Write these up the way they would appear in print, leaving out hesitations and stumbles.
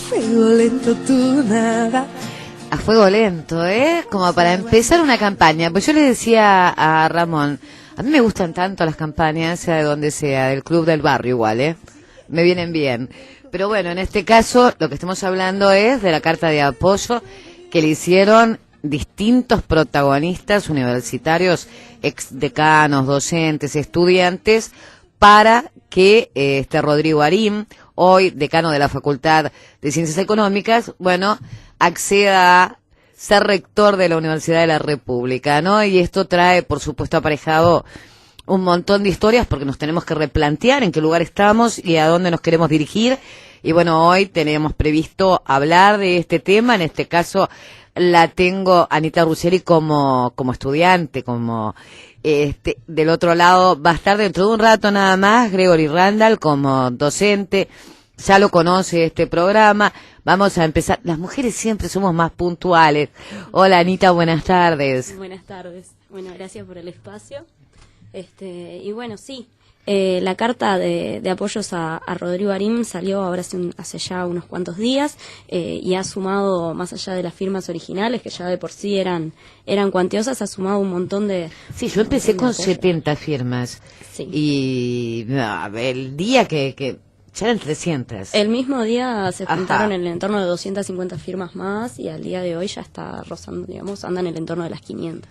fuego lento tú nada. A fuego lento, como para empezar una campaña. Pues yo le decía a Ramón, a mí me gustan tanto las campañas, sea de donde sea, del club del barrio igual, me vienen bien. Pero bueno, en este caso lo que estamos hablando es de la carta de apoyo que le hicieron distintos protagonistas universitarios, exdecanos, docentes, estudiantes, para que Rodrigo Arim, hoy decano de la Facultad de Ciencias Económicas, bueno, acceda a ser rector de la Universidad de la República, ¿no? Y esto trae, por supuesto, aparejado un montón de historias porque nos tenemos que replantear en qué lugar estamos y a dónde nos queremos dirigir. Y bueno, hoy tenemos previsto hablar de este tema. En este caso la tengo Anita Ruggeri como estudiante, como del otro lado va a estar dentro de un rato nada más Gregory Randall como docente. Ya lo conoce este programa. Vamos a empezar. Las mujeres siempre somos más puntuales. Hola Anita, buenas tardes. Buenas tardes. Bueno, gracias por el espacio. Y bueno, sí, la carta de apoyos a Rodrigo Arim salió ahora hace ya unos cuantos días y ha sumado, más allá de las firmas originales, que ya de por sí eran cuantiosas, ha sumado un montón de... Sí, yo empecé con 70 firmas. Sí. Y el día que ya eran 300. El mismo día se juntaron en el entorno de 250 firmas más y al día de hoy ya está rozando, digamos, anda en el entorno de las 500.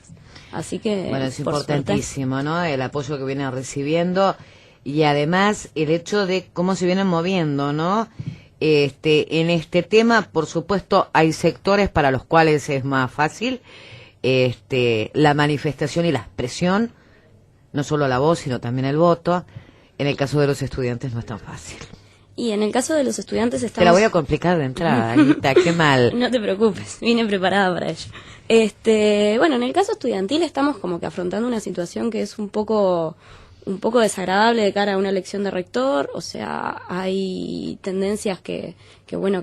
Así que, bueno, es importantísimo, ¿no? El apoyo que vienen recibiendo y además el hecho de cómo se vienen moviendo, ¿no? En este tema, por supuesto, hay sectores para los cuales es más fácil la manifestación y la expresión, no solo la voz, sino también el voto. En el caso de los estudiantes no es tan fácil. Y en el caso de los estudiantes estamos... Te la voy a complicar de entrada, Anita, qué mal. No te preocupes, vine preparada para ello. Bueno, en el caso estudiantil estamos como que afrontando una situación que es un poco desagradable de cara a una elección de rector. O sea, hay tendencias que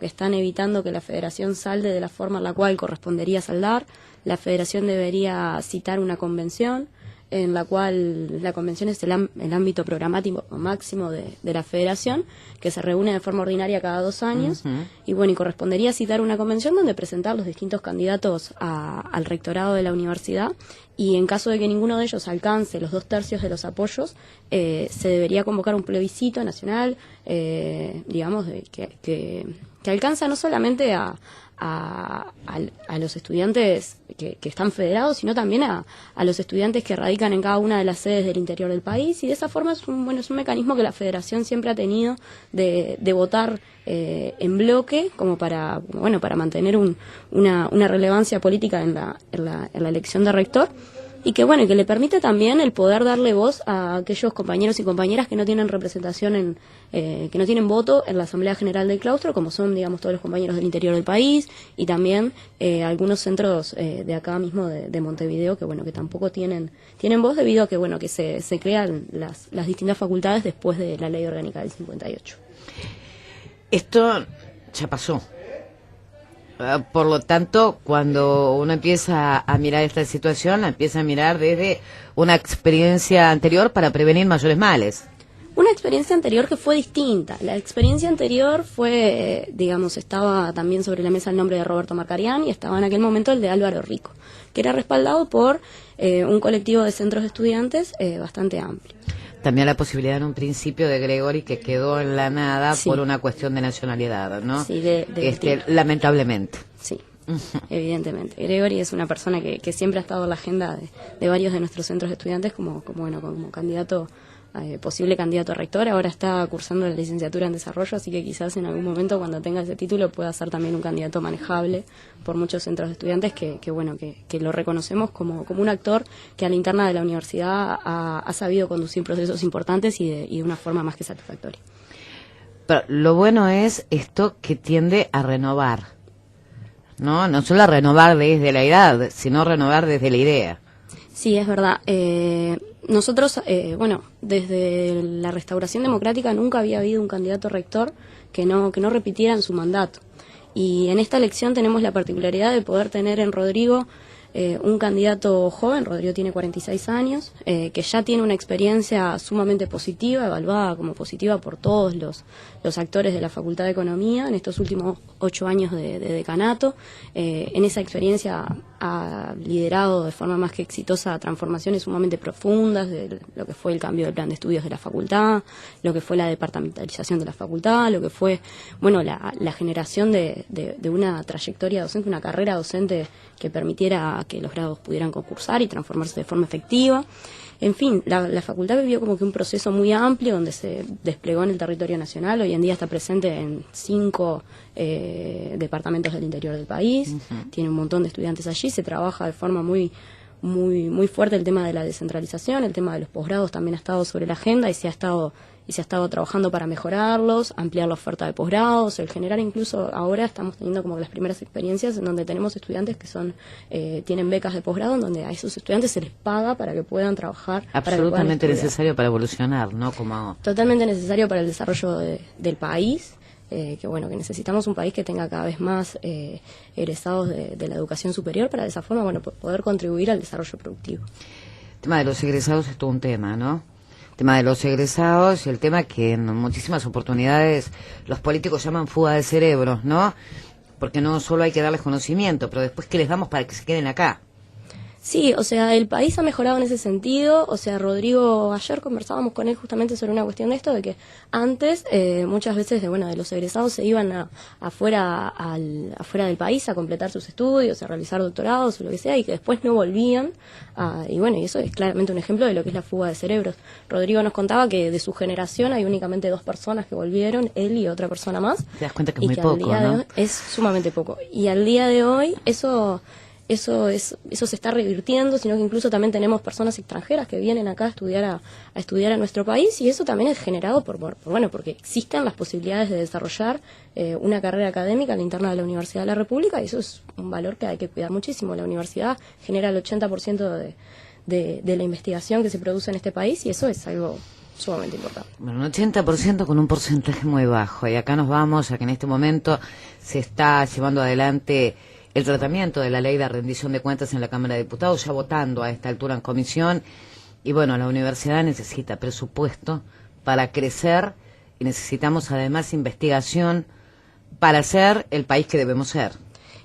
están evitando que la federación salde de la forma en la cual correspondería saldar. La federación debería citar una convención en la cual la convención es el ámbito programático máximo de la federación, que se reúne de forma ordinaria cada 2 años, y bueno, y correspondería citar una convención donde presentar los distintos candidatos al rectorado de la universidad, y en caso de que ninguno de ellos alcance los 2/3 de los apoyos, se debería convocar un plebiscito nacional, digamos, que alcanza no solamente a los estudiantes que están federados, sino también a los estudiantes que radican en cada una de las sedes del interior del país, y de esa forma es un mecanismo que la federación siempre ha tenido de votar en bloque, como para mantener una relevancia política en la elección de rector. Y que que le permite también el poder darle voz a aquellos compañeros y compañeras que no tienen representación que no tienen voto en la Asamblea General del Claustro, como son, digamos, todos los compañeros del interior del país, y también algunos centros de acá mismo de Montevideo que tampoco tienen voz debido a que se crean las distintas facultades después de la Ley Orgánica del 58. Esto ya pasó. Por lo tanto, cuando uno empieza a mirar esta situación, la empieza a mirar desde una experiencia anterior para prevenir mayores males. Una experiencia anterior que fue distinta. La experiencia anterior fue, estaba también sobre la mesa el nombre de Roberto Marcarián y estaba en aquel momento el de Álvaro Rico, que era respaldado por un colectivo de centros de estudiantes bastante amplio. También la posibilidad en un principio de Gregory, que quedó en la nada por una cuestión de nacionalidad, ¿no? Sí, lamentablemente. Sí, evidentemente. Gregory es una persona que siempre ha estado en la agenda de varios de nuestros centros de estudiantes como candidato, posible candidato a rector. Ahora está cursando la licenciatura en desarrollo, así que quizás en algún momento cuando tenga ese título pueda ser también un candidato manejable por muchos centros de estudiantes que lo reconocemos como un actor que a la interna de la universidad ha sabido conducir procesos importantes y de una forma más que satisfactoria. Pero lo bueno es esto que tiende a renovar, ¿no? No solo a renovar desde la edad, sino renovar desde la idea. Sí, es verdad. Nosotros, desde la restauración democrática nunca había habido un candidato rector que no repitiera en su mandato. Y en esta elección tenemos la particularidad de poder tener en Rodrigo un candidato joven, Rodrigo tiene 46 años, que ya tiene una experiencia sumamente positiva, evaluada como positiva por todos los actores de la Facultad de Economía en estos últimos 8 años de decanato. En esa experiencia ha liderado de forma más que exitosa transformaciones sumamente profundas de lo que fue el cambio del plan de estudios de la facultad, lo que fue la departamentalización de la facultad, lo que fue, bueno, la generación de una trayectoria docente, una carrera docente que permitiera que los grados pudieran concursar y transformarse de forma efectiva. En fin, la facultad vivió como que un proceso muy amplio donde se desplegó en el territorio nacional. Hoy en día está presente en 5 departamentos del interior del país. Tiene un montón de estudiantes allí. Se trabaja de forma muy fuerte el tema de la descentralización. El tema de los posgrados también ha estado sobre la agenda y se ha estado trabajando para mejorarlos, ampliar la oferta de posgrados, el generar incluso ahora estamos teniendo como las primeras experiencias en donde tenemos estudiantes que tienen becas de posgrado en donde a esos estudiantes se les paga para que puedan trabajar. Absolutamente necesario para evolucionar, ¿no? Como... Totalmente necesario para el desarrollo del país. Que necesitamos un país que tenga cada vez más egresados de la educación superior para de esa forma poder contribuir al desarrollo productivo. El tema de los egresados es todo un tema, ¿no? El tema de los egresados y el tema que en muchísimas oportunidades los políticos llaman fuga de cerebros, ¿no? Porque no solo hay que darles conocimiento, pero después ¿qué les damos para que se queden acá? Sí, o sea, el país ha mejorado en ese sentido. O sea, Rodrigo, ayer conversábamos con él justamente sobre una cuestión de esto, de que antes muchas veces de los egresados se iban afuera del país a completar sus estudios, a realizar doctorados o lo que sea, y que después no volvían. Y eso es claramente un ejemplo de lo que es la fuga de cerebros. Rodrigo nos contaba que de su generación hay únicamente 2 personas que volvieron, él y otra persona más. Te das cuenta que es muy poco, ¿no? Es sumamente poco. Y al día de hoy eso se está revirtiendo, sino que incluso también tenemos personas extranjeras que vienen acá a estudiar a nuestro país, y eso también es generado porque existen las posibilidades de desarrollar una carrera académica a la interna de la Universidad de la República, y eso es un valor que hay que cuidar muchísimo. La universidad genera el 80% de la investigación que se produce en este país, y eso es algo sumamente importante. Bueno, un 80% con un porcentaje muy bajo, y acá nos vamos a que en este momento se está llevando adelante el tratamiento de la ley de rendición de cuentas en la Cámara de Diputados, ya votando a esta altura en comisión, y la universidad necesita presupuesto para crecer, y necesitamos además investigación para ser el país que debemos ser.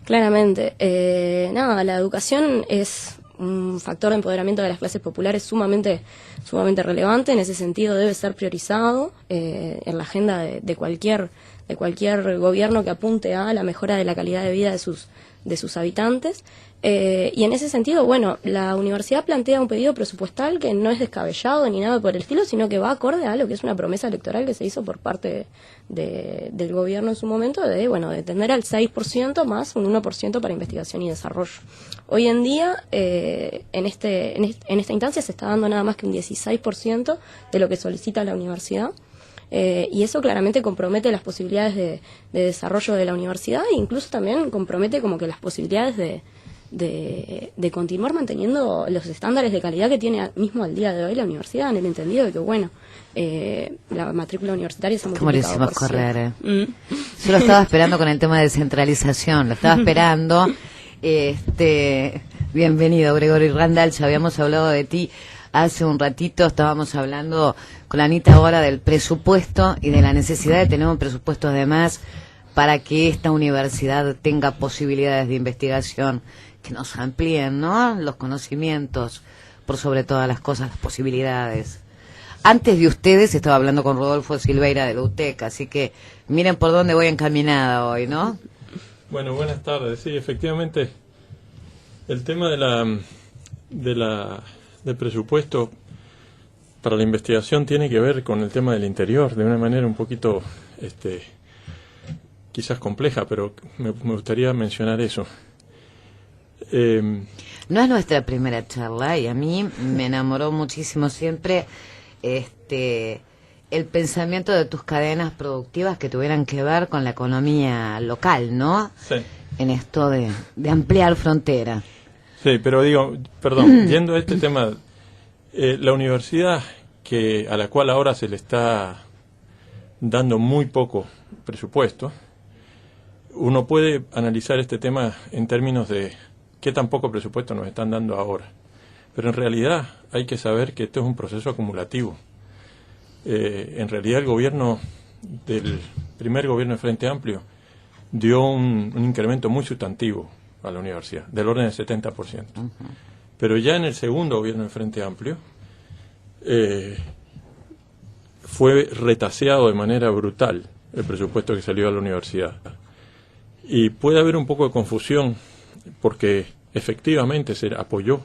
Claramente. La educación es un factor de empoderamiento de las clases populares sumamente relevante. En ese sentido debe ser priorizado en la agenda de cualquier gobierno que apunte a la mejora de la calidad de vida de sus habitantes. Y en ese sentido, la universidad plantea un pedido presupuestal que no es descabellado ni nada por el estilo, sino que va acorde a lo que es una promesa electoral que se hizo por parte del gobierno en su momento de tender al 6% más un 1% para investigación y desarrollo. Hoy en día, en esta instancia se está dando nada más que un 16% de lo que solicita la universidad. Y eso claramente compromete las posibilidades de desarrollo de la universidad, e incluso también compromete como que las posibilidades de continuar manteniendo los estándares de calidad que tiene mismo al día de hoy la universidad, en el entendido de que la matrícula universitaria se ha multiplicado ¿Cómo le por hicimos correr? 100. Yo lo estaba esperando con el tema de descentralización, lo estaba esperando. Bienvenido, Gregorio Randall, ya habíamos hablado de ti hace un ratito, estábamos hablando con Anita ahora del presupuesto y de la necesidad de tener un presupuesto además para que esta universidad tenga posibilidades de investigación que nos amplíen, ¿no?, los conocimientos, por sobre todas las cosas, las posibilidades. Antes de ustedes estaba hablando con Rodolfo Silveira de la UTEC, así que miren por dónde voy encaminada hoy, ¿no? Bueno, buenas tardes. Sí, efectivamente, el tema del presupuesto para la investigación tiene que ver con el tema del interior, de una manera un poquito, quizás compleja, pero me gustaría mencionar eso. No es nuestra primera charla, y a mí me enamoró muchísimo siempre el pensamiento de tus cadenas productivas que tuvieran que ver con la economía local, ¿no? Sí. En esto de ampliar frontera. Sí, pero yendo a este tema, la universidad a la cual ahora se le está dando muy poco presupuesto, uno puede analizar este tema en términos de qué tan poco presupuesto nos están dando ahora. Pero en realidad hay que saber que esto es un proceso acumulativo. En realidad el gobierno del primer gobierno de Frente Amplio dio un incremento muy sustantivo a la universidad, del orden del 70%. Uh-huh. Pero ya en el segundo gobierno de Frente Amplio fue retaseado de manera brutal el presupuesto que salió a la universidad. Y puede haber un poco de confusión porque efectivamente se apoyó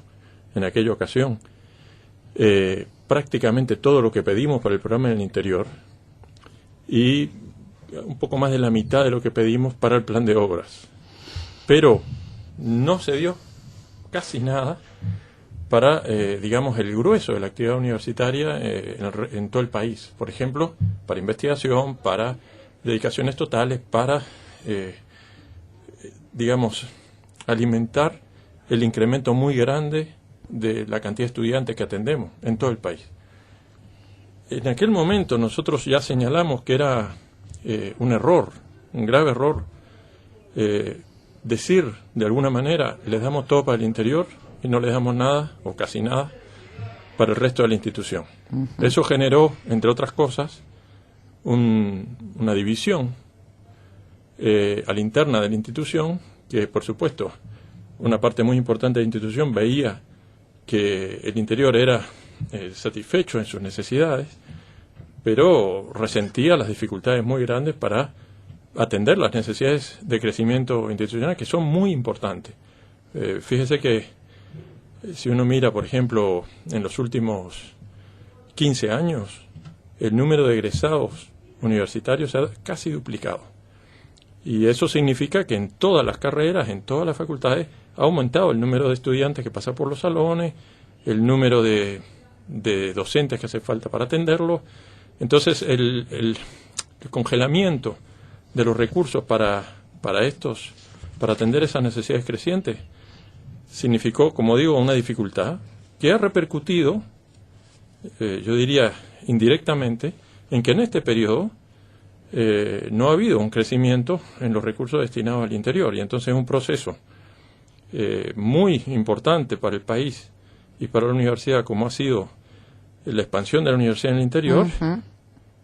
en aquella ocasión prácticamente todo lo que pedimos para el programa en el interior y un poco más de la mitad de lo que pedimos para el plan de obras. Pero no se dio casi nada para, digamos, el grueso de la actividad universitaria en todo el país. Por ejemplo, para investigación, para dedicaciones totales, para, digamos, alimentar el incremento muy grande de la cantidad de estudiantes que atendemos en todo el país. En aquel momento nosotros ya señalamos que era un error, un grave error, decir de alguna manera, les damos todo para el interior y no les damos nada, o casi nada, para el resto de la institución. Uh-huh. Eso generó, entre otras cosas, una división a la interna de la institución, que por supuesto una parte muy importante de la institución veía que el interior era satisfecho en sus necesidades, pero resentía las dificultades muy grandes para atender las necesidades de crecimiento institucional, que son muy importantes. Fíjese que si uno mira, por ejemplo, en los últimos 15 años, el número de egresados universitarios se ha casi duplicado. Y eso significa que en todas las carreras, en todas las facultades, ha aumentado el número de estudiantes que pasan por los salones, el número de docentes que hace falta para atenderlos. Entonces, el congelamiento de los recursos para atender esas necesidades crecientes significó, como digo, una dificultad que ha repercutido, yo diría indirectamente, en que en este periodo no ha habido un crecimiento en los recursos destinados al interior, y entonces es un proceso muy importante para el país y para la universidad, como ha sido la expansión de la universidad en el interior. Uh-huh.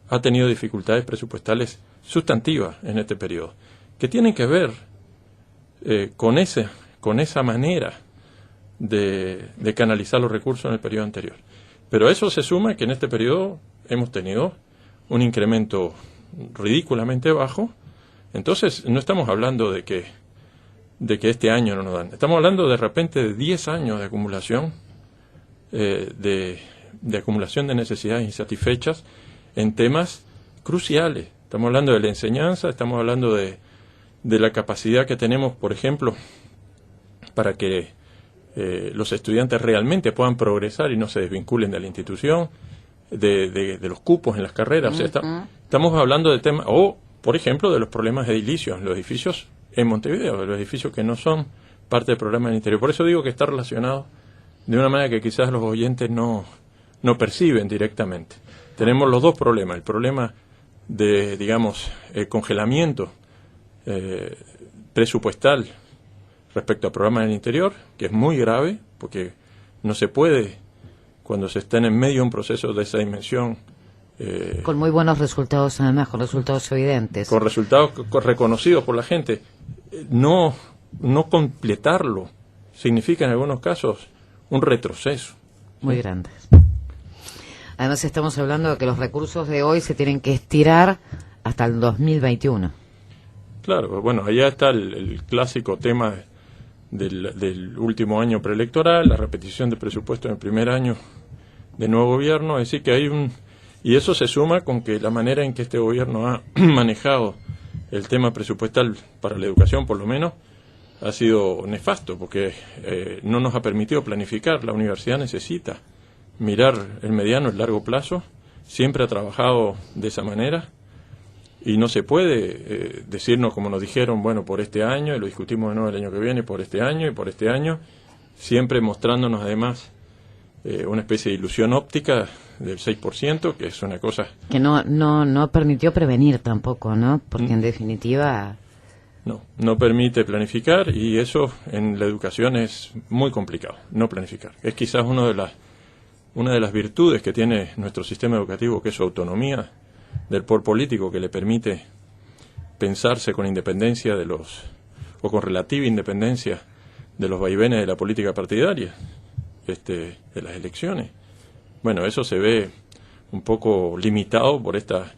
Ha tenido dificultades presupuestales sustantivas en este periodo, que tienen que ver con esa manera de canalizar los recursos en el periodo anterior. Pero a eso se suma que en este periodo hemos tenido un incremento ridículamente bajo. Entonces no estamos hablando de que este año no nos dan. Estamos hablando de repente de 10 años de acumulación, de acumulación de necesidades insatisfechas en temas cruciales. Estamos hablando de la enseñanza, estamos hablando de la capacidad que tenemos, por ejemplo, para que los estudiantes realmente puedan progresar y no se desvinculen de la institución, de los cupos en las carreras. O sea, estamos hablando de temas, o por ejemplo, de los problemas edilicios, los edificios en Montevideo, de los edificios que no son parte del programa del interior. Por eso digo que está relacionado de una manera que quizás los oyentes no perciben directamente. Tenemos los dos problemas, el problema de, digamos, congelamiento presupuestal respecto al programa del interior, que es muy grave, porque no se puede, cuando se está en medio de un proceso de esa dimensión... con muy buenos resultados, además, con resultados evidentes. Con resultados reconocidos por la gente. No completarlo significa en algunos casos un retroceso. Muy grande. Además estamos hablando de que los recursos de hoy se tienen que estirar hasta el 2021. Claro, bueno, allá está el clásico tema del último año preelectoral, la repetición de presupuesto en el primer año del nuevo gobierno, es decir que hay y eso se suma con que la manera en que este gobierno ha manejado el tema presupuestal para la educación, por lo menos, ha sido nefasto, porque no nos ha permitido planificar. La universidad necesita mirar el mediano y el largo plazo, siempre ha trabajado de esa manera, y no se puede decirnos, como nos dijeron, bueno, por este año, y lo discutimos de nuevo el año que viene, por este año y por este año, siempre mostrándonos además una especie de ilusión óptica del 6%, que es una cosa... Que no permitió prevenir tampoco, ¿no? Porque en definitiva... no permite planificar, y eso en la educación es muy complicado, no planificar. Es quizás una de las virtudes que tiene nuestro sistema educativo, que es su autonomía del poder político, que le permite pensarse con independencia o con relativa independencia de los vaivenes de la política partidaria, de las elecciones. Bueno, eso se ve un poco limitado por esta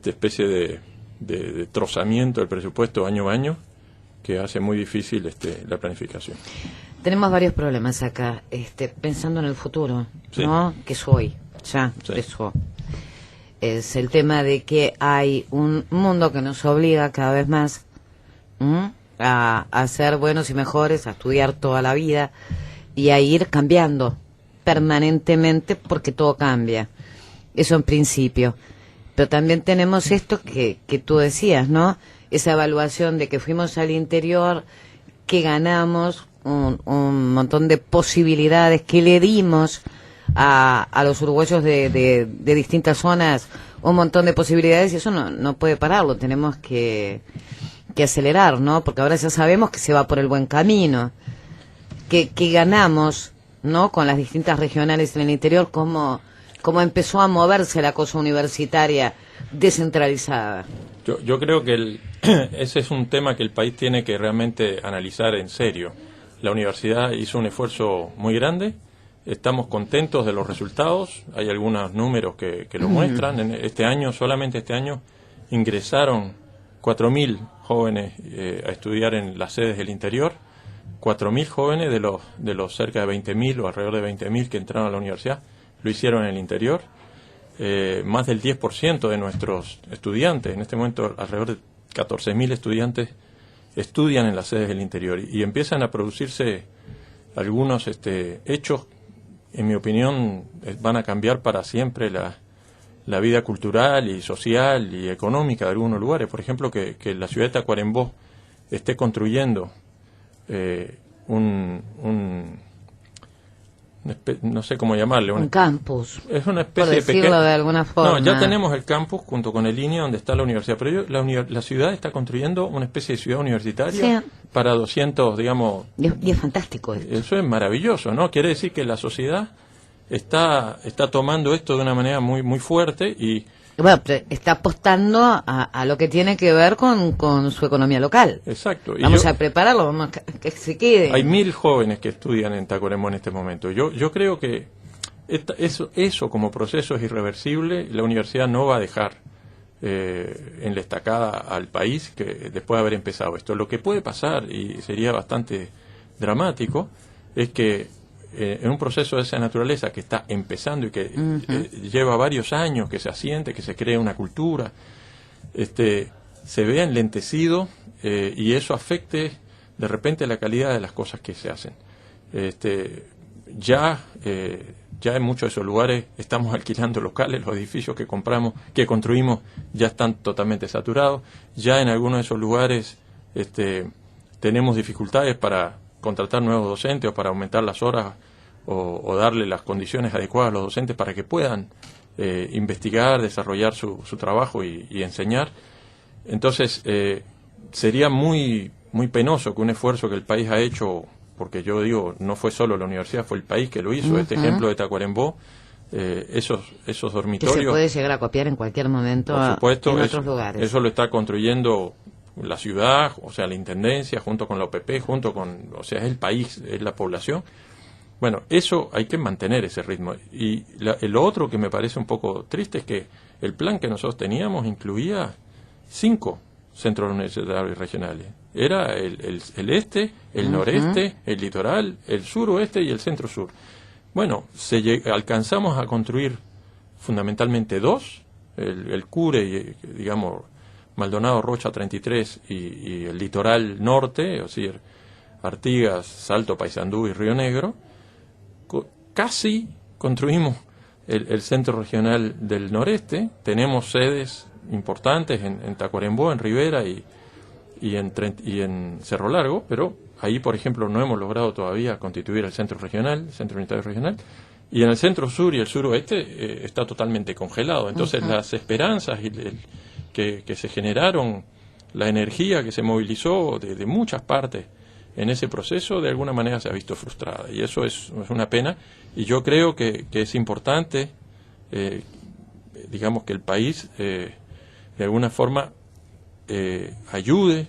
especie de trozamiento del presupuesto año a año, que hace muy difícil la planificación. Tenemos varios problemas acá, pensando en el futuro, Sí. ¿no? Que es hoy, ya Sí. empezó. Es el tema de que hay un mundo que nos obliga cada vez más a ser buenos y mejores, a estudiar toda la vida y a ir cambiando permanentemente, porque todo cambia. Eso en principio. Pero también tenemos esto que tú decías, ¿no? Esa evaluación de que fuimos al interior, que ganamos un montón de posibilidades, que le dimos a los uruguayos de distintas zonas un montón de posibilidades, y eso no puede pararlo. Tenemos que acelerar, ¿no? Porque ahora ya sabemos que se va por el buen camino, que ganamos, ¿no? Con las distintas regionales en el interior, como empezó a moverse la cosa universitaria descentralizada. Yo creo que ese es un tema que el país tiene que realmente analizar en serio. La universidad hizo un esfuerzo muy grande, estamos contentos de los resultados, hay algunos números que lo muestran. Solamente este año, ingresaron 4.000 jóvenes a estudiar en las sedes del interior, 4.000 jóvenes de los cerca de 20.000 o alrededor de 20.000 que entraron a la universidad, lo hicieron en el interior. Más del 10% de nuestros estudiantes, en este momento alrededor de 14.000 estudiantes, estudian en las sedes del interior, y empiezan a producirse algunos hechos, en mi opinión, van a cambiar para siempre la vida cultural y social y económica de algunos lugares. Por ejemplo, que la ciudad de Tacuarembó esté construyendo no sé cómo llamarle. Un campus. Es una Por especie decirlo pequeña. de alguna forma. No, ya tenemos el campus junto con el INEA donde está la universidad, pero la ciudad está construyendo una especie de ciudad universitaria, Sí. para 200, digamos. Y es fantástico esto. Eso es maravilloso, ¿no? Quiere decir que la sociedad está tomando esto de una manera muy muy fuerte, y Bueno, pero está apostando a lo que tiene que ver con su economía local. exacto. Y Vamos a prepararlo, vamos a que se quede. hay 1.000 jóvenes que estudian en Tacuarembó en este momento. Yo creo que eso como proceso es irreversible. La universidad no va a dejar en la estacada al país que después de haber empezado esto. Lo que puede pasar, y sería bastante dramático, es que en un proceso de esa naturaleza que está empezando y que lleva varios años, que se asiente, que se cree una cultura, se vea enlentecido, y eso afecte de repente la calidad de las cosas que se hacen. Ya en muchos de esos lugares estamos alquilando locales, los edificios que construimos ya están totalmente saturados. Ya en algunos de esos lugares tenemos dificultades para contratar nuevos docentes o para aumentar las horas o darle las condiciones adecuadas a los docentes para que puedan investigar, desarrollar su trabajo y enseñar. Entonces sería muy, muy penoso que un esfuerzo que el país ha hecho, porque yo digo, no fue solo la universidad, fue el país que lo hizo. Este ejemplo de Tacuarembó, esos Que dormitorios, se puede llegar a copiar en cualquier momento por supuesto, en otros lugares. eso lo está construyendo la ciudad, o sea, la intendencia, junto con la OPP, o sea, es el país, es la población. Bueno, eso hay que mantener ese ritmo. Y lo otro que me parece un poco triste es que el plan que nosotros teníamos incluía 5 centros universitarios regionales. Era el este, el noreste, el litoral, el suroeste y el centro-sur. Bueno, alcanzamos a construir fundamentalmente 2, el Cure y, digamos, Maldonado Rocha 33 y el litoral norte, o sea, Artigas, Salto, Paysandú y Río Negro. Casi construimos el centro regional del noreste. Tenemos sedes importantes en Tacuarembó, en Rivera y en Cerro Largo, pero ahí, por ejemplo, no hemos logrado todavía constituir el centro regional, el centro unitario regional. Y en el centro sur y el suroeste está totalmente congelado. Entonces las esperanzas que se generaron la energía que se movilizó de muchas partes en ese proceso de alguna manera se ha visto frustrada, y eso es una pena, y yo creo que es importante, digamos, que el país de alguna forma ayude,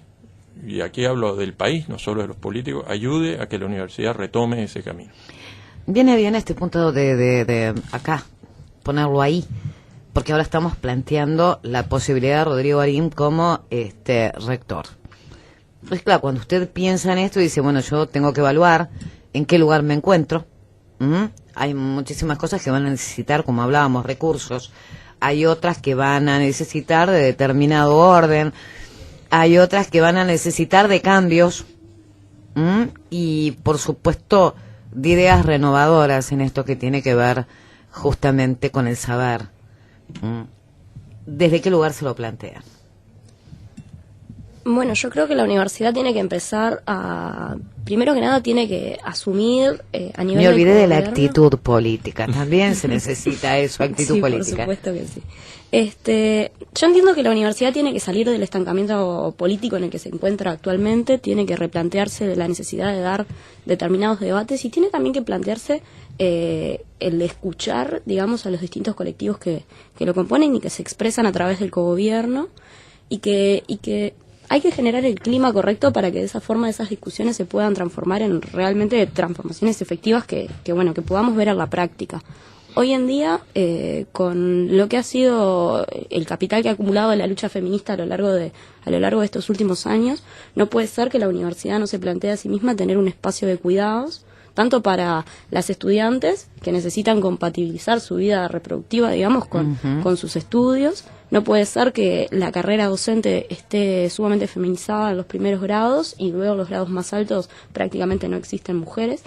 y aquí hablo del país, no solo de los políticos, ayude a que la universidad retome ese camino. Viene bien este punto de acá, ponerlo ahí, porque ahora estamos planteando la posibilidad de Rodrigo Marín como rector. Pues claro, cuando usted piensa en esto y dice, bueno, yo tengo que evaluar en qué lugar me encuentro. Hay muchísimas cosas que van a necesitar, como hablábamos, recursos. Hay otras que van a necesitar de determinado orden. Hay otras que van a necesitar de cambios. Y, por supuesto, de ideas renovadoras en esto que tiene que ver justamente con el saber. ¿Desde qué lugar se lo plantea? Bueno, yo creo que la universidad tiene que empezar a, primero que nada, tiene que asumir a nivel Me olvidé de la gobierno. actitud política. También se necesita eso, actitud Sí, política. por supuesto que sí. Yo entiendo que la universidad tiene que salir del estancamiento político en el que se encuentra actualmente, tiene que replantearse la necesidad de dar determinados debates y tiene también que plantearse el de escuchar, digamos, a los distintos colectivos que lo componen y que se expresan a través del cogobierno y que hay que generar el clima correcto para que de esa forma esas discusiones se puedan transformar en realmente transformaciones efectivas que podamos ver en la práctica. Hoy en día, con lo que ha sido el capital que ha acumulado la lucha feminista a lo largo de estos últimos años, no puede ser que la universidad no se plantee a sí misma tener un espacio de cuidados, tanto para las estudiantes que necesitan compatibilizar su vida reproductiva, digamos, con sus estudios. No puede ser que la carrera docente esté sumamente feminizada en los primeros grados y luego en los grados más altos prácticamente no existen mujeres.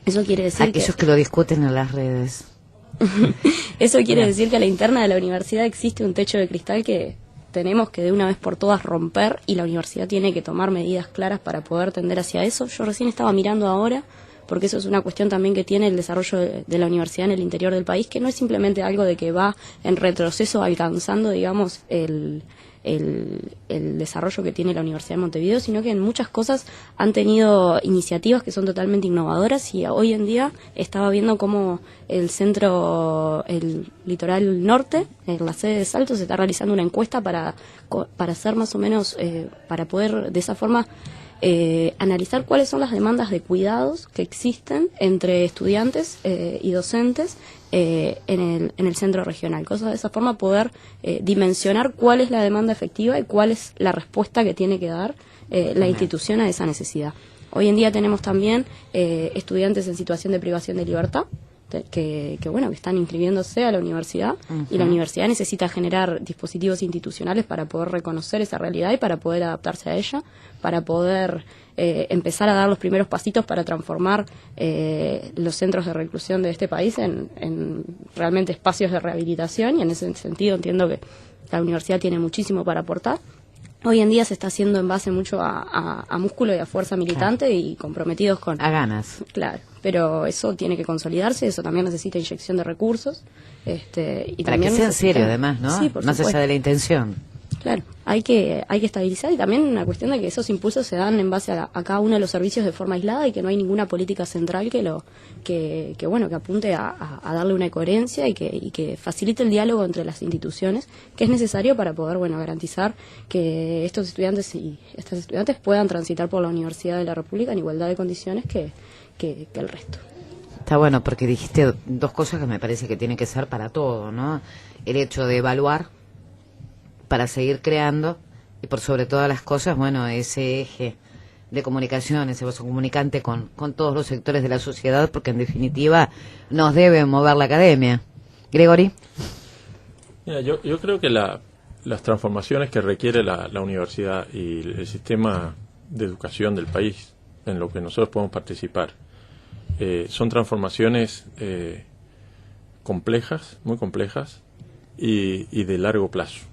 Eso quiere decir Aquellos que lo discuten en las redes. Eso quiere decir que a la interna de la universidad existe un techo de cristal que tenemos que de una vez por todas romper y la universidad tiene que tomar medidas claras para poder tender hacia eso. Yo recién estaba mirando ahora, porque eso es una cuestión también que tiene el desarrollo de la universidad en el interior del país, que no es simplemente algo de que va en retroceso alcanzando, digamos, el desarrollo que tiene la Universidad de Montevideo, sino que en muchas cosas han tenido iniciativas que son totalmente innovadoras y hoy en día estaba viendo cómo el litoral norte, en la sede de Salto, se está realizando una encuesta para hacer más o menos, para poder de esa forma analizar cuáles son las demandas de cuidados que existen entre estudiantes y docentes en el centro regional. Cosas de esa forma poder dimensionar cuál es la demanda efectiva y cuál es la respuesta que tiene que dar la institución a esa necesidad. Hoy en día tenemos también estudiantes en situación de privación de libertad que están inscribiéndose a la universidad y la universidad necesita generar dispositivos institucionales para poder reconocer esa realidad y para poder adaptarse a ella, para poder empezar a dar los primeros pasitos para transformar los centros de reclusión de este país en realmente espacios de rehabilitación, y en ese sentido entiendo que la universidad tiene muchísimo para aportar. Hoy en día se está haciendo en base mucho a músculo y a fuerza militante, claro, y comprometidos con... A ganas. Claro, pero eso tiene que consolidarse, eso también necesita inyección de recursos. Y para también que sea en serio, además, ¿no? Sí, por más supuesto. allá de la intención. Claro, hay que estabilizar, y también una cuestión de que esos impulsos se dan en base a cada uno de los servicios de forma aislada y que no hay ninguna política central que apunte a darle una coherencia y que facilite el diálogo entre las instituciones, que es necesario para poder garantizar que estos estudiantes y estas estudiantes puedan transitar por la Universidad de la República en igualdad de condiciones que el resto. Está bueno, porque dijiste dos cosas que me parece que tienen que ser para todo, ¿no? El hecho de evaluar para seguir creando, y por sobre todas las cosas, ese eje de comunicación, ese vaso comunicante con todos los sectores de la sociedad, porque en definitiva nos debe mover la academia. Gregory. Mira, yo creo que las transformaciones que requiere la universidad y el sistema de educación del país, en lo que nosotros podemos participar, son transformaciones complejas, muy complejas, y de largo plazo.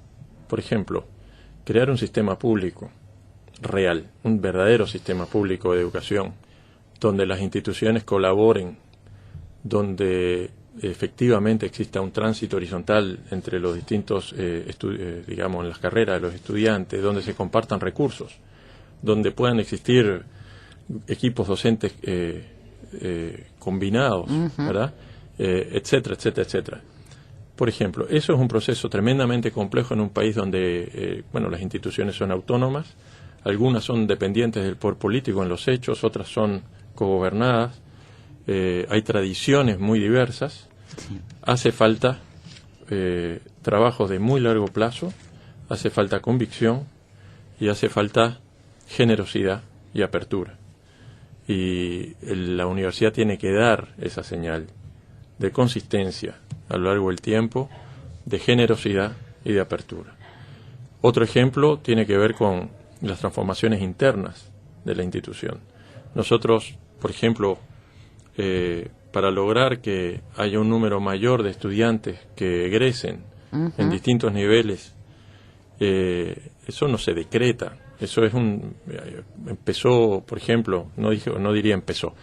Por ejemplo, crear un sistema público real, un verdadero sistema público de educación, donde las instituciones colaboren, donde efectivamente exista un tránsito horizontal entre los distintos, digamos, en las carreras de los estudiantes, donde se compartan recursos, donde puedan existir equipos docentes combinados, ¿verdad? Etcétera, etcétera, etcétera. Por ejemplo, eso es un proceso tremendamente complejo en un país donde, bueno, las instituciones son autónomas, algunas son dependientes del poder político en los hechos, otras son cogobernadas, hay tradiciones muy diversas, sí. Hace falta trabajos de muy largo plazo, hace falta convicción y hace falta generosidad y apertura. Y la universidad tiene que dar esa señal de consistencia a lo largo del tiempo, de generosidad y de apertura. Otro ejemplo tiene que ver con las transformaciones internas de la institución. Nosotros, por ejemplo, para lograr que haya un número mayor de estudiantes que egresen en distintos niveles, eso no se decreta. Eso es empezó, por ejemplo, no diría empezó,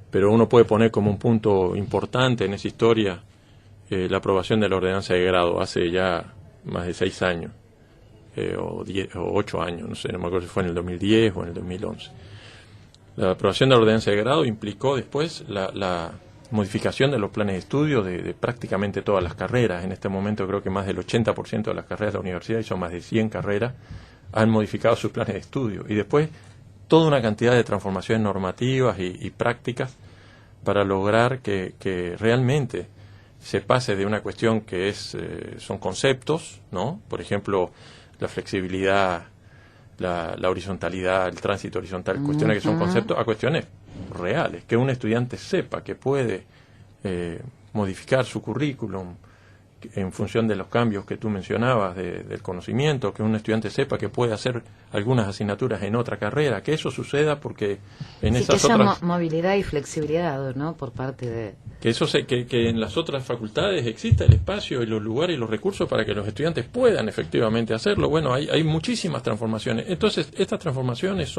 pero uno puede poner como un punto importante en esa historia la aprobación de la ordenanza de grado hace ya más de 6 años, o 8 años, no sé, no me acuerdo si fue en el 2010 o en el 2011. La aprobación de la ordenanza de grado implicó después la modificación de los planes de estudio de prácticamente todas las carreras. En este momento creo que más del 80% de las carreras de la universidad, y son más de 100 carreras, han modificado sus planes de estudio. Y después toda una cantidad de transformaciones normativas y prácticas para lograr que realmente se pase de una cuestión que son conceptos, ¿no? Por ejemplo, la flexibilidad, la horizontalidad, el tránsito horizontal, cuestiones que son conceptos, a cuestiones reales, que un estudiante sepa que puede modificar su currículum en función de los cambios que tú mencionabas del conocimiento, que un estudiante sepa que puede hacer algunas asignaturas en otra carrera, que eso suceda porque en sí, esas que otras... movilidad y flexibilidad, ¿no? Por parte de... Que eso que en las otras facultades exista el espacio y los lugares y los recursos para que los estudiantes puedan efectivamente hacerlo. Bueno, hay muchísimas transformaciones. Entonces, estas transformaciones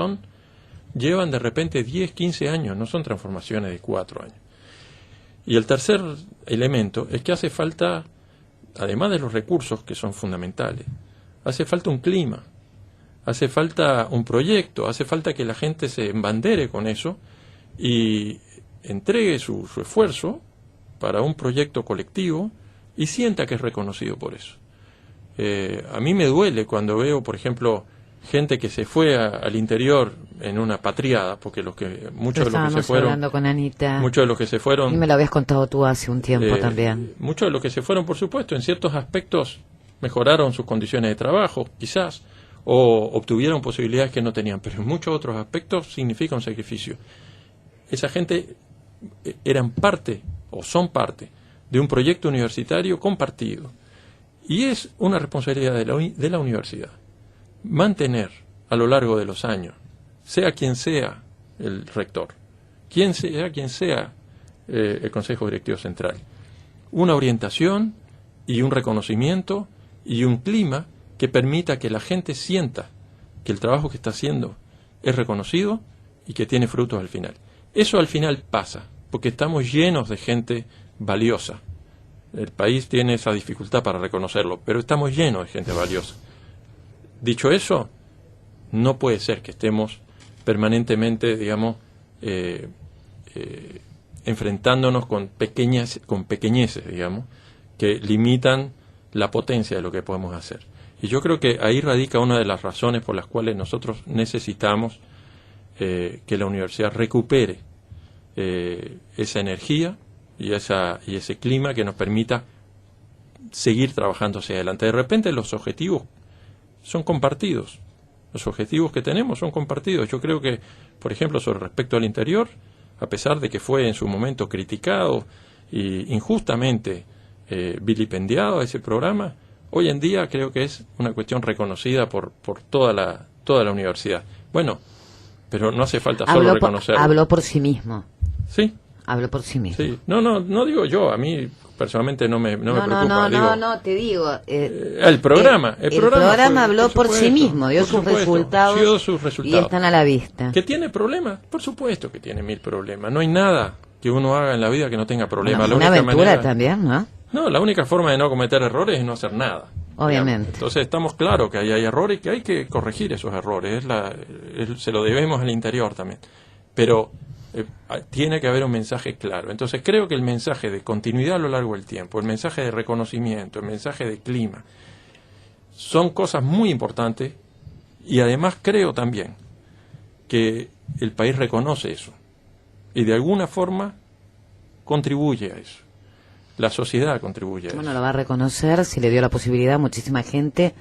llevan de repente 10, 15 años, no son transformaciones de 4 años. Y el tercer elemento es que hace falta, además de los recursos que son fundamentales, hace falta un clima, hace falta un proyecto, hace falta que la gente se embandere con eso y entregue su esfuerzo para un proyecto colectivo y sienta que es reconocido por eso. A mí me duele cuando veo, por ejemplo, gente que se fue al interior en una patriada, porque muchos de los que se fueron, hablando con Anita, muchos de los que se fueron, y me lo habías contado tú hace un tiempo también. Muchos de los que se fueron, por supuesto, en ciertos aspectos mejoraron sus condiciones de trabajo, quizás, o obtuvieron posibilidades que no tenían, pero en muchos otros aspectos significa un sacrificio. Esa gente eran parte, o son parte, de un proyecto universitario compartido. Y es una responsabilidad de la universidad mantener a lo largo de los años, sea quien sea el rector, quien sea el Consejo Directivo Central, una orientación y un reconocimiento y un clima que permita que la gente sienta que el trabajo que está haciendo es reconocido y que tiene frutos al final. Eso al final pasa, porque estamos llenos de gente valiosa. El país tiene esa dificultad para reconocerlo, pero estamos llenos de gente valiosa. Dicho eso, no puede ser que estemos permanentemente, digamos, enfrentándonos con pequeñeces, digamos, que limitan la potencia de lo que podemos hacer. Y yo creo que ahí radica una de las razones por las cuales nosotros necesitamos que la universidad recupere esa energía y ese clima que nos permita seguir trabajando hacia adelante. De repente los objetivos son compartidos. Los objetivos que tenemos son compartidos. Yo creo que, por ejemplo, sobre respecto al interior, a pesar de que fue en su momento criticado e injustamente vilipendiado ese programa, hoy en día creo que es una cuestión reconocida por toda la universidad. Bueno, pero no hace falta solo reconocerlo. Habló por sí mismo. Sí. Habló por sí mismo. Sí. No digo yo, a mí personalmente no me preocupa. Te digo. El programa habló por sí mismo, dio sus resultados y están a la vista. ¿Que tiene problemas? Por supuesto que tiene 1000 problemas. No hay nada que uno haga en la vida que no tenga problemas. Bueno, una aventura también, ¿no? No, la única forma de no cometer errores es no hacer nada. Obviamente. Digamos. Entonces estamos claros que hay errores y que hay que corregir esos errores. Se lo debemos al interior también. Pero tiene que haber un mensaje claro. Entonces creo que el mensaje de continuidad a lo largo del tiempo, el mensaje de reconocimiento, el mensaje de clima, son cosas muy importantes y además creo también que el país reconoce eso y de alguna forma contribuye a eso. La sociedad contribuye a eso. Bueno, lo va a reconocer si le dio la posibilidad a muchísima gente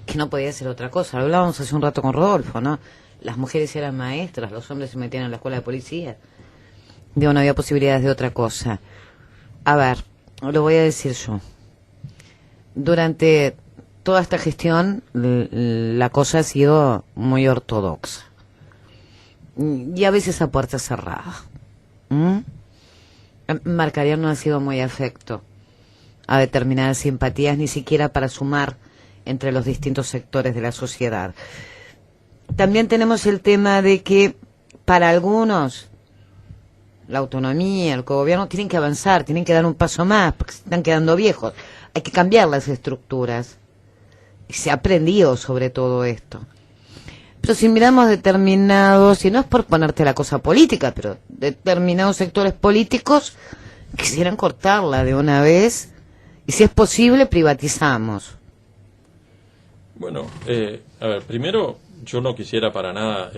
que no podía hacer otra cosa. Lo hablábamos hace un rato con Rodolfo, ¿no? Las mujeres eran maestras, los hombres se metían en la escuela de policía. Digo, no había posibilidades de otra cosa. A ver, lo voy a decir yo. Durante toda esta gestión, la cosa ha sido muy ortodoxa. Y a veces a puerta cerrada. Marcaría no ha sido muy afecto a determinadas simpatías, ni siquiera para sumar entre los distintos sectores de la sociedad. También tenemos el tema de que para algunos la autonomía, el gobierno tienen que avanzar, tienen que dar un paso más, porque se están quedando viejos. Hay que cambiar las estructuras. Y se ha aprendido sobre todo esto. Pero si miramos determinados, y no es por ponerte la cosa política, pero determinados sectores políticos quisieran cortarla de una vez, y si es posible, privatizamos. Bueno, a ver, primero, yo no quisiera para nada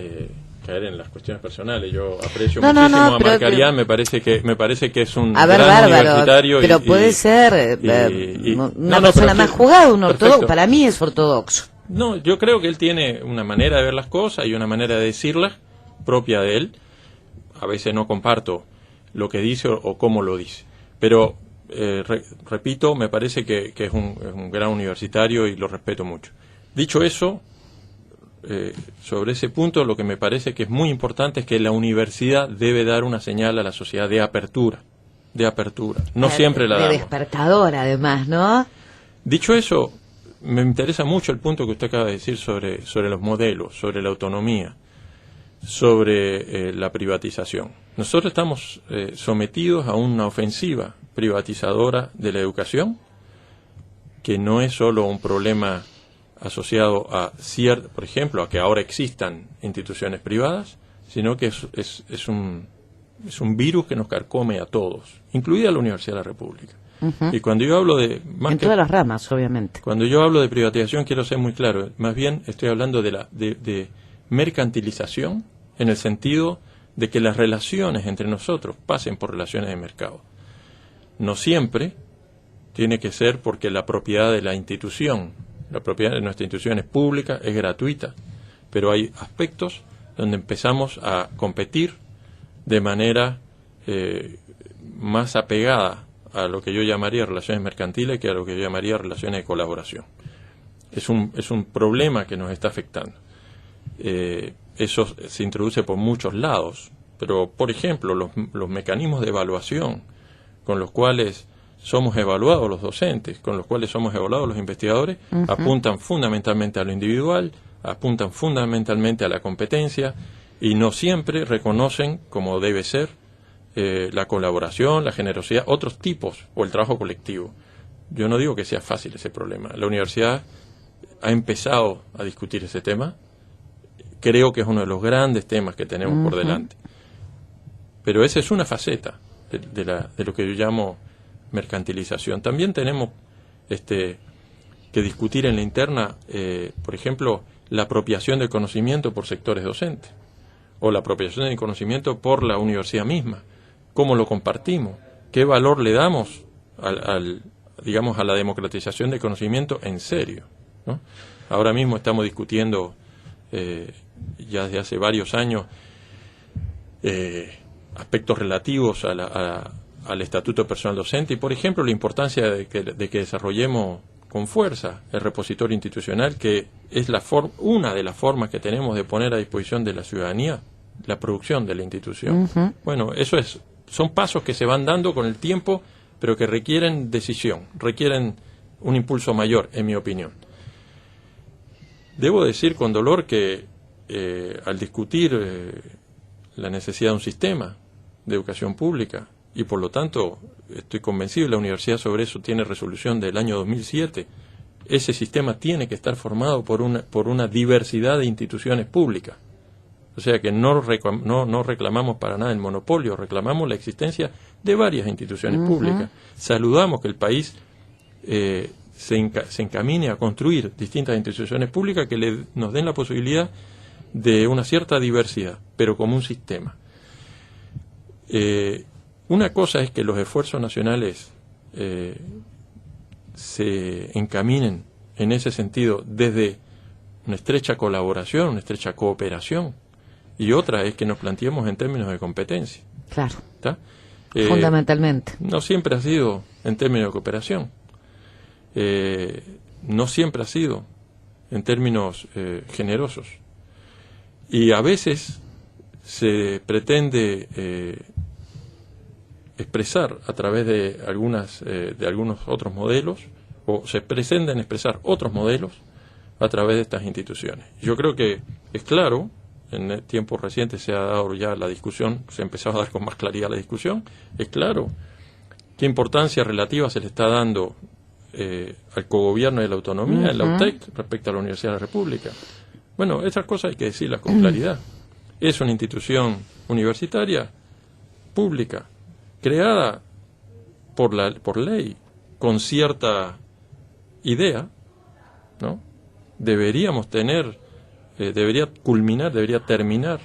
caer en las cuestiones personales. Yo aprecio muchísimo a Marcarián, me parece que es un gran universitario. Pero puede ser una persona más jugada, un ortodoxo. Para mí es ortodoxo. No, yo creo que él tiene una manera de ver las cosas y una manera de decirlas propia de él. A veces no comparto lo que dice o cómo lo dice. Pero, repito, me parece que es un gran universitario y lo respeto mucho. Dicho eso, sobre ese punto lo que me parece que es muy importante es que la universidad debe dar una señal a la sociedad de apertura. No siempre la damos. De despertador, además, ¿no? Dicho eso, me interesa mucho el punto que usted acaba de decir sobre los modelos, sobre la autonomía, sobre la privatización. Nosotros estamos sometidos a una ofensiva privatizadora de la educación, que no es solo un problema asociado a por ejemplo, a que ahora existan instituciones privadas, sino que es un virus que nos carcome a todos, incluida la Universidad de la República. Y cuando yo hablo de... todas las ramas, obviamente. Cuando yo hablo de privatización, quiero ser muy claro. Más bien estoy hablando de mercantilización, en el sentido de que las relaciones entre nosotros pasen por relaciones de mercado. No siempre tiene que ser porque la propiedad de la institución, la propiedad de nuestra institución es pública, es gratuita. Pero hay aspectos donde empezamos a competir de manera más apegada a lo que yo llamaría relaciones mercantiles que a lo que yo llamaría relaciones de colaboración. Es un problema que nos está afectando. Eso se introduce por muchos lados, pero por ejemplo los mecanismos de evaluación con los cuales somos evaluados los docentes, con los cuales somos evaluados los investigadores, apuntan fundamentalmente a lo individual, apuntan fundamentalmente a la competencia y no siempre reconocen, como debe ser, la colaboración, la generosidad, otros tipos, o el trabajo colectivo. Yo no digo que sea fácil ese problema. La universidad ha empezado a discutir ese tema. Creo que es uno de los grandes temas que tenemos por delante. Pero esa es una faceta de lo que yo llamo mercantilización. También tenemos que discutir en la interna, por ejemplo, la apropiación del conocimiento por sectores docentes, o la apropiación del conocimiento por la universidad misma. ¿Cómo lo compartimos? ¿Qué valor le damos digamos, a la democratización del conocimiento en serio, ¿no? Ahora mismo estamos discutiendo, ya desde hace varios años, aspectos relativos al estatuto de personal docente y, por ejemplo, la importancia de que desarrollemos con fuerza el repositorio institucional, que es una de las formas que tenemos de poner a disposición de la ciudadanía la producción de la institución. Bueno, son pasos que se van dando con el tiempo, pero que requieren decisión, requieren un impulso mayor, en mi opinión. Debo decir con dolor que al discutir la necesidad de un sistema de educación pública, y por lo tanto estoy convencido, la universidad sobre eso tiene resolución del año 2007, ese sistema tiene que estar formado por una diversidad de instituciones públicas. O sea que no reclamamos para nada el monopolio, reclamamos la existencia de varias instituciones públicas. Saludamos que el país se encamine a construir distintas instituciones públicas que nos den la posibilidad de una cierta diversidad, pero como un sistema. Una cosa es que los esfuerzos nacionales se encaminen en ese sentido desde una estrecha colaboración, una estrecha cooperación, y otra es que nos planteemos en términos de competencia. Claro. ¿Está? Fundamentalmente. No siempre ha sido en términos de cooperación. No siempre ha sido en términos generosos. Y a veces se pretende expresar a través de algunos otros modelos, o se pretenden expresar otros modelos a través de estas instituciones. Yo creo que es claro, en tiempos recientes se ha dado ya la discusión, se ha empezado a dar con más claridad la discusión, es claro qué importancia relativa se le está dando al cogobierno y a la autonomía en la UTEC respecto a la Universidad de la República. Bueno, esas cosas hay que decirlas con claridad. Es una institución universitaria pública, creada por ley, con cierta idea, ¿no? Deberíamos tener, debería terminar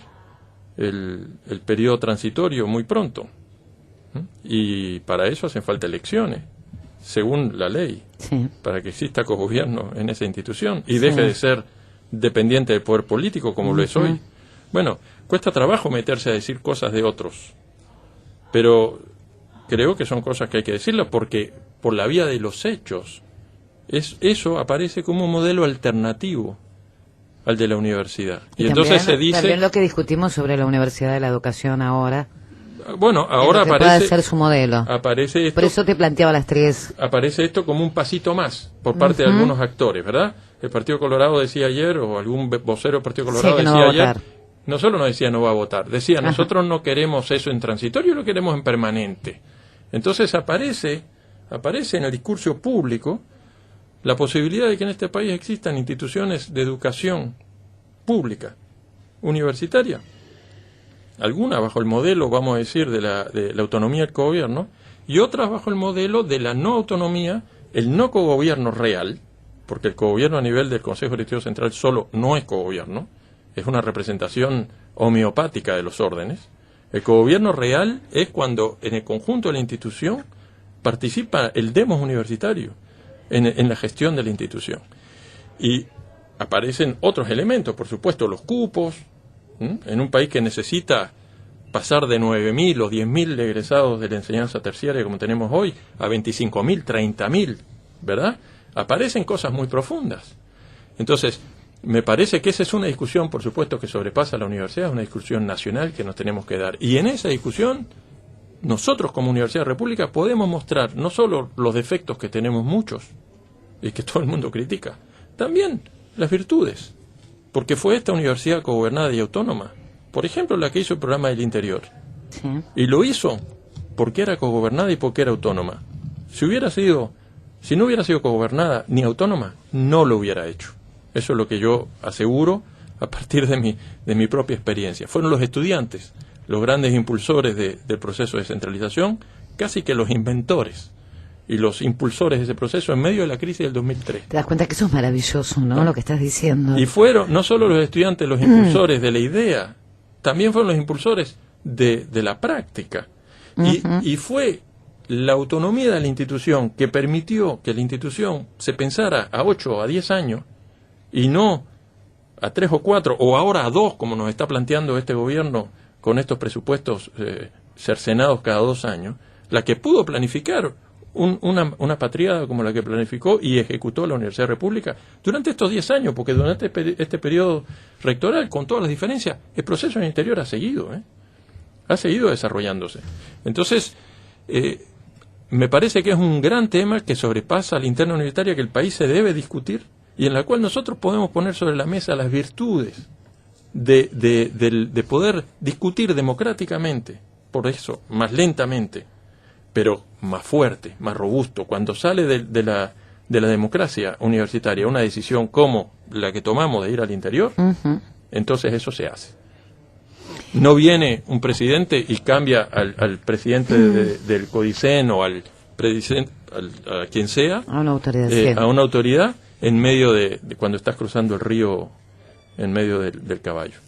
el periodo transitorio muy pronto. Y para eso hacen falta elecciones, según la ley, para que exista cogobierno en esa institución y deje de ser dependiente del poder político como lo es hoy. Bueno, cuesta trabajo meterse a decir cosas de otros, pero creo que son cosas que hay que decirlas porque por la vía de los hechos eso aparece como un modelo alternativo al de la universidad. Y entonces se dice... También lo que discutimos sobre la Universidad de la Educación ahora. Bueno, ahora puede ser su modelo. Aparece esto, por eso te planteaba las tres. Aparece esto como un pasito más por parte de algunos actores, ¿verdad? El Partido Colorado decía ayer, o algún vocero del Partido Colorado decía ayer, no solo no decía no va a votar, decía nosotros no queremos eso en transitorio, lo queremos en permanente. Entonces aparece en el discurso público la posibilidad de que en este país existan instituciones de educación pública, universitaria, algunas bajo el modelo, vamos a decir, de la autonomía del cogobierno, y otras bajo el modelo de la no autonomía, el no cogobierno real, porque el cogobierno a nivel del Consejo Directivo Central solo no es cogobierno, es una representación homeopática de los órdenes. El cogobierno real es cuando en el conjunto de la institución participa el demos universitario en la gestión de la institución. Y aparecen otros elementos, por supuesto, los cupos, en un país que necesita pasar de 9.000 o 10.000 egresados de la enseñanza terciaria como tenemos hoy a 25.000, 30.000, ¿verdad? Aparecen cosas muy profundas. Entonces, me parece que esa es una discusión, por supuesto, que sobrepasa la universidad, es una discusión nacional que nos tenemos que dar. Y en esa discusión, nosotros como Universidad de la República podemos mostrar no solo los defectos que tenemos muchos y que todo el mundo critica, también las virtudes. Porque fue esta universidad cogobernada y autónoma, por ejemplo, la que hizo el programa del interior. Y lo hizo porque era cogobernada y porque era autónoma. Si no hubiera sido cogobernada ni autónoma, no lo hubiera hecho. Eso es lo que yo aseguro a partir de mi propia experiencia. Fueron los estudiantes los grandes impulsores del proceso de descentralización, casi que los inventores y los impulsores de ese proceso en medio de la crisis del 2003. Te das cuenta que eso es maravilloso, ¿no? Lo que estás diciendo. Y fueron no solo los estudiantes los impulsores de la idea, también fueron los impulsores de la práctica. Y fue la autonomía de la institución que permitió que la institución se pensara a 8 o a 10 años y no a 3 o 4 o ahora a 2, como nos está planteando este gobierno con estos presupuestos cercenados cada 2 años, la que pudo planificar una patriada como la que planificó y ejecutó la Universidad de la República durante estos 10 años, porque durante este periodo rectoral, con todas las diferencias, el proceso en el interior ha seguido desarrollándose. Entonces, me parece que es un gran tema que sobrepasa la interna universitaria, que el país se debe discutir y en la cual nosotros podemos poner sobre la mesa las virtudes de poder discutir democráticamente, por eso, más lentamente, pero más fuerte, más robusto. Cuando sale de la democracia universitaria una decisión como la que tomamos de ir al interior, entonces eso se hace. No viene un presidente y cambia al presidente del Codicen o al presidente, a quien sea, A una autoridad. Sí. a una autoridad en medio de cuando estás cruzando el río en medio del caballo.